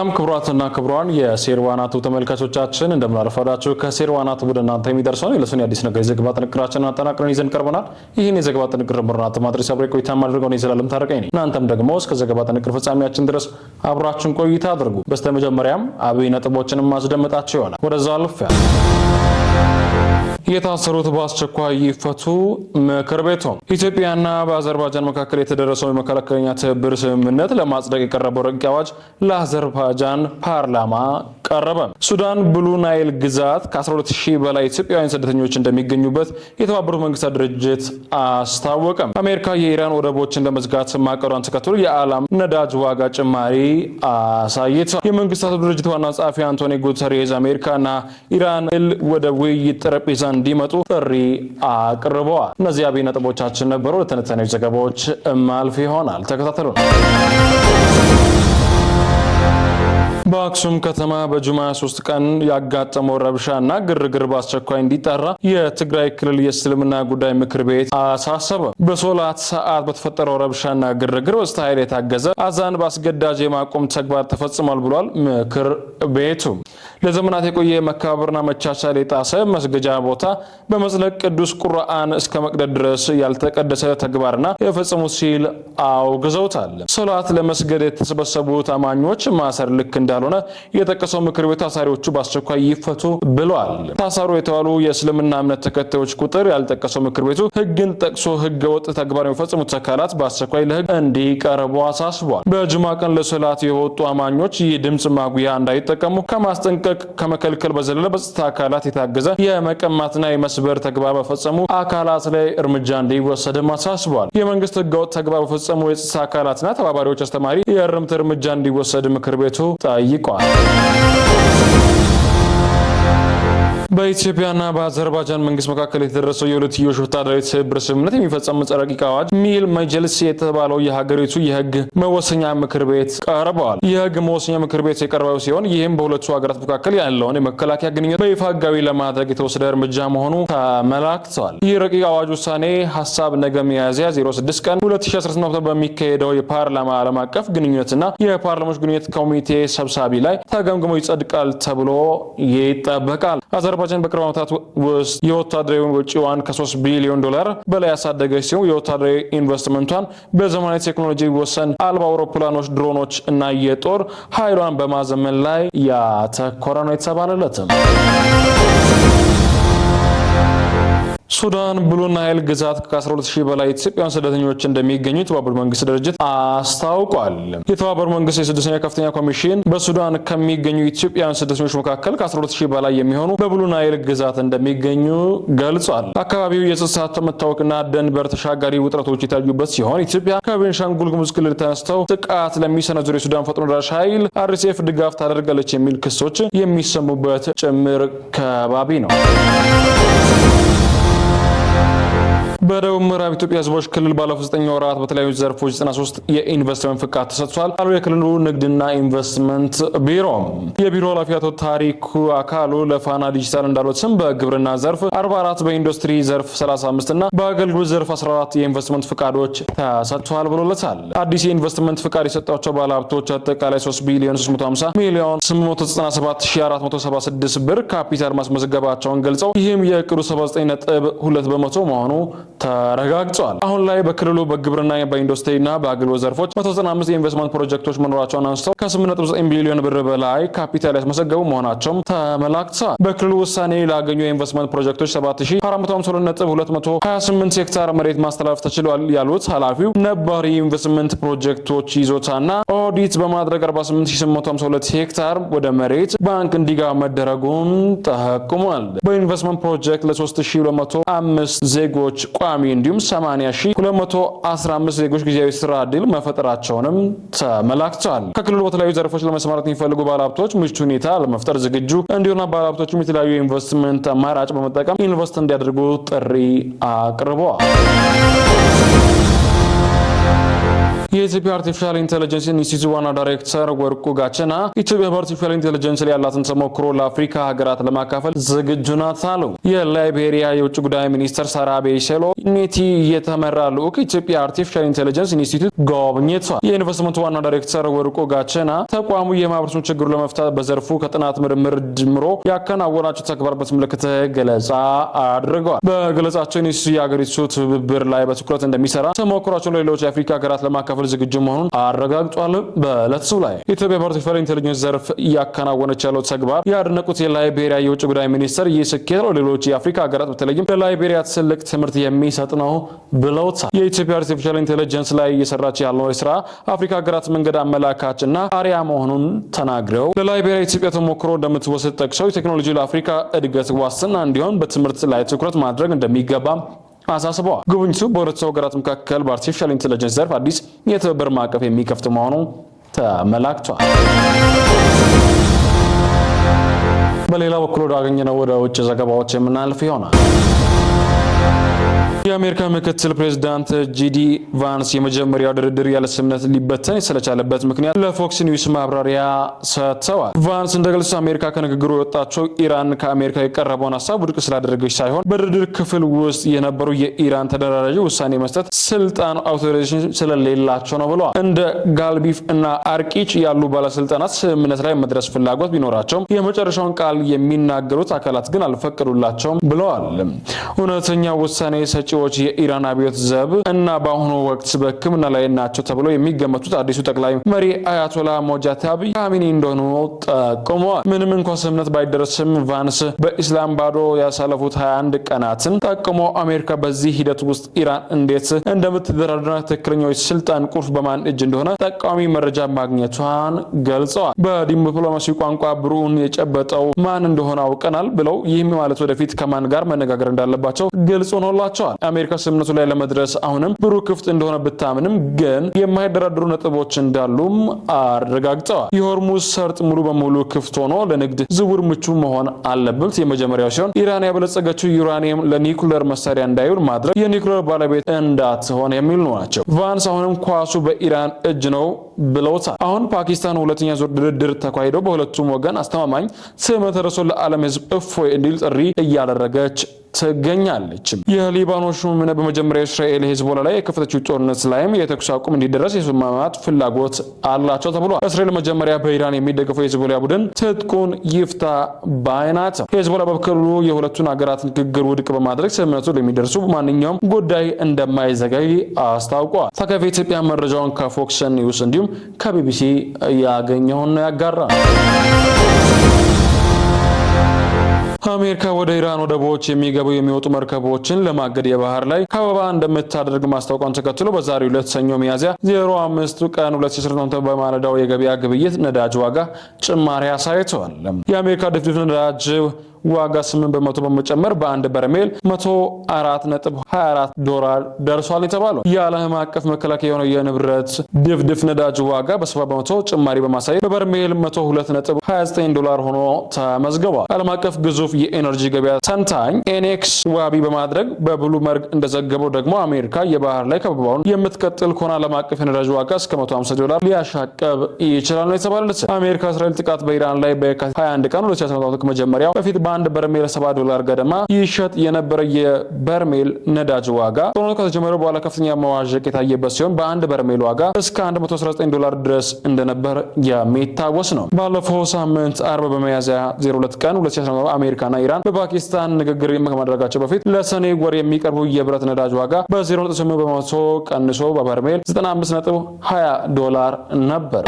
ሰላም ክቡራትና ክቡራን የሴርዋናቱ ተመልካቾቻችን እንደምን አረፈዳችሁ። ከሴርዋናቱ ወደ እናንተ የሚደርሰው የለሱን አዲስ ነገር የዘገባ ጥንቅራችንን አጠናቅረን ይዘን ቀርበናል። ይህን የዘገባ ጥንቅር ምርናት ማድረስ አብሬ ቆይታ ማድረገው ነው የዘላለም ታረቀኝ ነኝ። እናንተም ደግሞ እስከ ዘገባ ጥንቅር ፍጻሜያችን ድረስ አብራችሁን ቆይታ አድርጉ። በስተመጀመሪያም አብይ ነጥቦችንም ማስደመጣችሁ ይሆናል። ወደዛው አልፈያ የታሰሩት በአስቸኳይ ይፈቱ ምክር ቤቱ ኢትዮጵያና በአዘርባይጃን መካከል የተደረሰው የመከላከያ ትብብር ስምምነት ለማጽደቅ የቀረበው ረቂቅ አዋጅ ለአዘርባይጃን ፓርላማ ቀረበ። ሱዳን ብሉ ናይል ግዛት ከ12000 በላይ ኢትዮጵያውያን ስደተኞች እንደሚገኙበት የተባበሩት መንግስታት ድርጅት አስታወቀ። አሜሪካ የኢራን ወደቦችን ለመዝጋት ማቀዷን ተከትሎ የዓለም ነዳጅ ዋጋ ጭማሪ አሳይቷል። የመንግስታቱ ድርጅት ዋና ጸሐፊ አንቶኒ ጉተሬዝ አሜሪካና ኢራን ወደ ውይይት ጠረጴዛ እንዲመጡ ጥሪ አቅርበዋል። እነዚህ አብይ ነጥቦቻችን ነበሩ። ለተነተነው ዘገባዎች ማልፍ ይሆናል። ተከታተሉ። በአክሱም ከተማ በጁማ 3 ቀን ያጋጠመው ረብሻና ግርግር በአስቸኳይ እንዲጣራ የትግራይ ክልል የእስልምና ጉዳይ ምክር ቤት አሳሰበ። በሶላት ሰዓት በተፈጠረው ረብሻና ግርግር በጸጥታ ኃይል የታገዘ አዛን በአስገዳጅ የማቆም ተግባር ተፈጽሟል ብሏል ምክር ቤቱ። ለዘመናት የቆየ መከባበርና መቻቻል የጣሰ መስገጃ ቦታ በመዝለቅ ቅዱስ ቁርአን እስከ መቅደድ ድረስ ያልተቀደሰ ተግባርና የፈጸሙት ሲል አውግዘውታል። ሶላት ለመስገድ የተሰበሰቡት አማኞች ማሰር ልክ እንዳልሆነ የጠቀሰው ምክር ቤቱ ታሳሪዎቹ በአስቸኳይ ይፈቱ ብለዋል። ታሳሩ የተባሉ የእስልምና እምነት ተከታዮች ቁጥር ያልጠቀሰው ምክር ቤቱ ሕግን ጠቅሶ ሕገ ወጥ ተግባር የሚፈጽሙት አካላት በአስቸኳይ ለሕግ እንዲቀርቡ አሳስቧል። በጁማ ቀን ለሶላት የወጡ አማኞች ይህ ድምጽ ማጉያ እንዳይጠቀሙ ከማስጠንቀቅ ከመከልከል በዘለለ በጸጥታ አካላት የታገዘ የመቀማትና የመስበር ተግባር በፈጸሙ አካላት ላይ እርምጃ እንዲወሰድም አሳስቧል። የመንግስት ሕገወጥ ተግባር በፈጸሙ የጸጥታ አካላትና ተባባሪዎች አስተማሪ የእርምት እርምጃ እንዲወሰድ ምክር ቤቱ ጠይቋል። በኢትዮጵያና በአዘርባይጃን መንግስት መካከል የተደረሰው የሁለትዮሽ ወታደራዊ ትብብር ስምምነት የሚፈጸም ረቂቅ አዋጅ ሚል መጅልስ የተባለው የሀገሪቱ የህግ መወሰኛ ምክር ቤት ቀርበዋል። የህግ መወሰኛ ምክር ቤት የቀረበው ሲሆን ይህም በሁለቱ ሀገራት መካከል ያለውን የመከላከያ ግንኙነት በይፋ ህጋዊ ለማድረግ የተወሰደ እርምጃ መሆኑ ተመላክቷል። ይህ ረቂቅ አዋጅ ውሳኔ ሀሳብ ነገ ሚያዝያ 06 ቀን 2018 በሚካሄደው የፓርላማ ዓለም አቀፍ ግንኙነትና የፓርላማዎች ግንኙነት ኮሚቴ ሰብሳቢ ላይ ተገምግሞ ይጸድቃል ተብሎ ይጠበቃል። አዘርባይጃን በቅርብ ዓመታት ውስጥ የወታደራዊ ወጪዋን ከ3 ቢሊዮን ዶላር በላይ ያሳደገች ሲሆን የወታደራዊ ኢንቨስትመንቷን በዘመናዊ ቴክኖሎጂ ወሰን አልባ አውሮፕላኖች፣ ድሮኖች እና የጦር ኃይሏን በማዘመን ላይ ያተኮረ ነው የተባለለትም። ሱዳን ብሉ ናይል ግዛት ከ12000 በላይ ኢትዮጵያውያን ስደተኞች እንደሚገኙ የተባበሩት መንግስታት ድርጅት አስታውቋል። የተባበሩት መንግስታት የስደተኛ ከፍተኛ ኮሚሽን በሱዳን ከሚገኙ ኢትዮጵያውያን ስደተኞች መካከል ከ12000 በላይ የሚሆኑ በብሉ ናይል ግዛት እንደሚገኙ ገልጿል። አካባቢው የጸጥታ መታወክና ድንበር ተሻጋሪ ውጥረቶች የታዩበት ሲሆን ኢትዮጵያ ከቤንሻንጉል ጉሙዝ ክልል ተነስተው ጥቃት ለሚሰነዝሩ የሱዳን ፈጥኖ ደራሽ ኃይል አርኤስኤፍ ድጋፍ ታደርጋለች የሚል ክሶች የሚሰሙበት ጭምር ከባቢ ነው። በደቡብ ምዕራብ ኢትዮጵያ ህዝቦች ክልል ባለፉት 9 ወራት በተለያዩ ዘርፎች 93 የኢንቨስትመንት ፍቃድ ተሰጥቷል አሉ የክልሉ ንግድና ኢንቨስትመንት ቢሮ። የቢሮ ኃላፊ አቶ ታሪኩ አካሉ ለፋና ዲጂታል እንዳሉትም በግብርና ዘርፍ 44፣ በኢንዱስትሪ ዘርፍ 35 እና በአገልግሎት ዘርፍ 14 የኢንቨስትመንት ፍቃዶች ተሰጥቷል ብሎለታል። አዲስ የኢንቨስትመንት ፍቃድ የሰጣቸው ባለሀብቶች አጠቃላይ 3 ቢሊዮን 350 ሚሊዮን 897476 ብር ካፒታል ማስመዝገባቸውን ገልጸው ይህም የእቅዱ 79.2 በመቶ መሆኑ ተረጋግጧል። አሁን ላይ በክልሉ በግብርና በኢንዱስትሪና በአገልግሎት ዘርፎች 195 የኢንቨስትመንት ፕሮጀክቶች መኖራቸውን አንስተው ከ8.9 ቢሊዮን ብር በላይ ካፒታል ያስመዘገቡ መሆናቸውም ተመላክቷል። በክልሉ ውሳኔ ላገኙ የኢንቨስትመንት ፕሮጀክቶች 7452.228 ሄክታር መሬት ማስተላለፍ ተችሏል ያሉት ኃላፊው ነባር የኢንቨስትመንት ፕሮጀክቶች ይዞታና ኦዲት በማድረግ 48852 ሄክታር ወደ መሬት ባንክ እንዲገባ መደረጉን ጠቁሟል። በኢንቨስትመንት ፕሮጀክት ለ3205 ዜጎች ቋሚ እንዲሁም 80215 ዜጎች ጊዜያዊ ስራ ዕድል መፈጠራቸውንም ተመላክቷል። ከክልሉ በተለያዩ ዘርፎች ለመሰማራት የሚፈልጉ ባለሀብቶች ምቹ ሁኔታ ለመፍጠር ዝግጁ እንዲሆኑ ባለሀብቶችም የተለያዩ የኢንቨስትመንት አማራጭ በመጠቀም ኢንቨስት እንዲያደርጉ ጥሪ አቅርበዋል። የኢትዮጵያ አርቲፊሻል ኢንተለጀንስ ኢንስቲትዩት ዋና ዳይሬክተር ወርቁ ጋቸና ኢትዮጵያ በአርቲፊሻል ኢንተለጀንስ ላይ ያላትን ተሞክሮ ለአፍሪካ ሀገራት ለማካፈል ዝግጁ ናት አሉ። የላይቤሪያ የውጭ ጉዳይ ሚኒስትር ሳራ ቤይሴሎ ኔቲ የተመራ ልዑክ ኢትዮጵያ አርቲፊሻል ኢንተለጀንስ ኢንስቲትዩት ጎብኝቷል። የኢንቨስትመንት ዋና ዳይሬክተር ወርቁ ጋቸና ተቋሙ የማህበረሰቡን ችግር ለመፍታት በዘርፉ ከጥናት ምርምር ጀምሮ ያከናወናቸው ተግባር በተመለከተ ገለጻ አድርገዋል። በገለጻቸው ኢንስቲትዩት የሀገሪቱ ትብብር ላይ በትኩረት እንደሚሰራ ተሞክሯቸውን ለሌሎች የአፍሪካ ሀገራት ለማካፈል ዝግጁ መሆኑን አረጋግጧል። በዕለቱ ላይ ኢትዮጵያ በአርቲፊሻል ኢንተለጀንስ ዘርፍ እያከናወነች ያለው ተግባር ያደነቁት የላይቤሪያ የውጭ ጉዳይ ሚኒስትር ይህ ስኬት ለሌሎች የአፍሪካ ሀገራት በተለይም ለላይቤሪያ ትልቅ ትምህርት የሚሰጥ ነው ብለውታል። የኢትዮጵያ አርቲፊሻል ኢንተለጀንስ ላይ እየሰራች ያለው ስራ አፍሪካ ሀገራት መንገድ አመላካችና አርአያ መሆኑን ተናግረው ለላይቤሪያ ኢትዮጵያ ተሞክሮ እንደምትወስድ ጠቅሰው ቴክኖሎጂ ለአፍሪካ እድገት ዋስትና እንዲሆን በትምህርት ላይ ትኩረት ማድረግ እንደሚገባ አሳስበዋል። ጉብኝቱ በሁለቱ ሀገራት መካከል በአርቲፊሻል ኢንተለጀንስ ዘርፍ አዲስ የትብብር ማዕቀፍ የሚከፍት መሆኑ ተመላክቷል። በሌላ በኩል ወዳገኘነው ወደ ውጭ ዘገባዎች የምናልፍ ይሆናል። የአሜሪካ ምክትል ፕሬዝዳንት ጂዲ ቫንስ የመጀመሪያው ድርድር ያለ ስምምነት ሊበተን ስለቻለበት ምክንያት ለፎክስ ኒውስ ማብራሪያ ሰጥተዋል። ቫንስ እንደገለጹት አሜሪካ ከንግግሩ የወጣቸው ኢራን ከአሜሪካ የቀረበውን ሀሳብ ውድቅ ስላደረገች ሳይሆን በድርድር ክፍል ውስጥ የነበሩ የኢራን ተደራዳሪ ውሳኔ መስጠት ስልጣን አውቶሪቴሽን ስለሌላቸው ነው ብለዋል። እንደ ጋልቢፍ እና አርቂች ያሉ ባለስልጣናት ስምምነት ላይ መድረስ ፍላጎት ቢኖራቸውም የመጨረሻውን ቃል የሚናገሩት አካላት ግን አልፈቀዱላቸውም ብለዋል። እውነተኛ ውሳኔ ሰጪ የኢራን አብዮት ዘብ እና በአሁኑ ወቅት በሕክምና ላይ ናቸው ተብሎ የሚገመቱት አዲሱ ጠቅላይ መሪ አያቶላ ሞጃታቢ ካሚኒ እንደሆኑ ጠቁመዋል። ምንም እንኳን ስምምነት ባይደረስም ቫንስ በኢስላም ባዶ ያሳለፉት 21 ቀናትን ጠቁሞ አሜሪካ በዚህ ሂደት ውስጥ ኢራን እንዴት እንደምትደራደርና ትክክለኛው ስልጣን ቁልፍ በማን እጅ እንደሆነ ጠቃሚ መረጃ ማግኘቷን ገልጸዋል። በዲፕሎማሲ ቋንቋ ብሩን የጨበጠው ማን እንደሆነ አውቀናል ብለው ይህም ማለት ወደፊት ከማን ጋር መነጋገር እንዳለባቸው ግልጽ ሆኖላቸዋል። አሜሪካ ስምምነቱ ላይ ለመድረስ አሁንም ብሩ ክፍት እንደሆነ ብታምንም ግን የማይደራደሩ ነጥቦች እንዳሉም አረጋግጠዋል። የሆርሙዝ ሰርጥ ሙሉ በሙሉ ክፍት ሆኖ ለንግድ ዝውውር ምቹ መሆን አለበት የመጀመሪያው ሲሆን ኢራን ያበለጸገችው ዩራኒየም ለኒኩሌር መሳሪያ እንዳይውል ማድረግ የኒኩሌር ባለቤት እንዳትሆን የሚሉ ናቸው። ቫንስ አሁንም ኳሱ በኢራን እጅ ነው ብለውታል። አሁን ፓኪስታን ሁለተኛ ዙር ድርድር ተካሂዶ በሁለቱም ወገን አስተማማኝ ስምምነት ደርሶ ለዓለም ሕዝብ እፎይ እንዲል ጥሪ እያደረገች ትገኛለች። የሊባኖስ ሹምነት በመጀመሪያ እስራኤል ሄዝቦላ ላይ የከፈተችው ጦርነት ላይም የተኩስ አቁም እንዲደረስ የመስማማት ፍላጎት አላቸው ተብሏል። እስራኤል መጀመሪያ በኢራን የሚደገፈው የሄዝቦላ ቡድን ትጥቁን ይፍታ ባይናት። ሄዝቦላ በበኩሉ የሁለቱን ሀገራት ንግግር ውድቅ በማድረግ ስምምነቱ ለሚደርሱ ማንኛውም ጉዳይ እንደማይዘገይ አስታውቋል። ተከፊ ኢትዮጵያ መረጃውን ከፎክስ ኒውስ እንዲሁም ከቢቢሲ ያገኘውን ያጋራ። አሜሪካ ወደ ኢራን ወደቦች የሚገቡ የሚወጡ መርከቦችን ለማገድ የባህር ላይ ከበባ እንደምታደርግ ማስታወቋን ተከትሎ በዛሬው ዕለት ሰኞ ሚያዝያ 05 ቀን 2018 በማለዳው የገበያ ግብይት ነዳጅ ዋጋ ጭማሪ አሳይቷል። የአሜሪካ ድፍድፍ ነዳጅ ዋጋ 8% በመጨመር በአንድ በርሜል $104.24 ደርሷል የተባለው የዓለም አቀፍ መከላከያ የሆነው የንብረት ድፍድፍ ነዳጅ ዋጋ በ7% ጭማሪ በማሳየት በበርሜል $102.29 ሆኖ ተመዝግቧል። ዓለም አቀፍ ግዙፍ የኤነርጂ ገበያ ተንታኝ ኤኔክስ ዋቢ በማድረግ በብሉመርግ እንደዘገበው ደግሞ አሜሪካ የባህር ላይ ከበባውን የምትቀጥል ከሆነ ዓለም አቀፍ የነዳጅ ዋጋ እስከ $150 ሊያሻቀብ ይችላል ነው የተባለው። አሜሪካ እስራኤል ጥቃት በኢራን ላይ በየካቲት 21 ቀን 2017 ከመጀመሪያው በፊት አንድ በርሜል $7 ገደማ ይሸጥ የነበረ የበርሜል ነዳጅ ዋጋ ጦርነቱ ከተጀመረ በኋላ ከፍተኛ መዋዠቅ የታየበት ሲሆን በአንድ በርሜል ዋጋ እስከ $119 ድረስ እንደነበር የሚታወስ ነው። ባለፈው ሳምንት አርብ በሚያዝያ 02 ቀን 2017 አሜሪካና ኢራን በፓኪስታን ንግግር ከማድረጋቸው በፊት ለሰኔ ወር የሚቀርቡ የብረት ነዳጅ ዋጋ በ0.8% ቀንሶ በበርሜል $95.20 ነበር።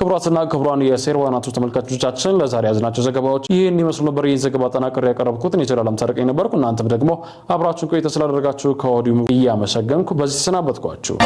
ክቡራትና ክቡራን የሴርዋናቱ ተመልካቾቻችን ለዛሬ ያዝናቸው ዘገባዎች ይህን ይመስሉ ነበር። ይህን ዘገባ አጠናቅሬ ያቀረብኩት እኔ ጀላለም ታረቀኝ ነበርኩ። እናንተም ደግሞ አብራችሁን ቆይታ ስላደረጋችሁ ከወዲሁ እያመሰገንኩ በዚህ ተሰናበትኳችሁ።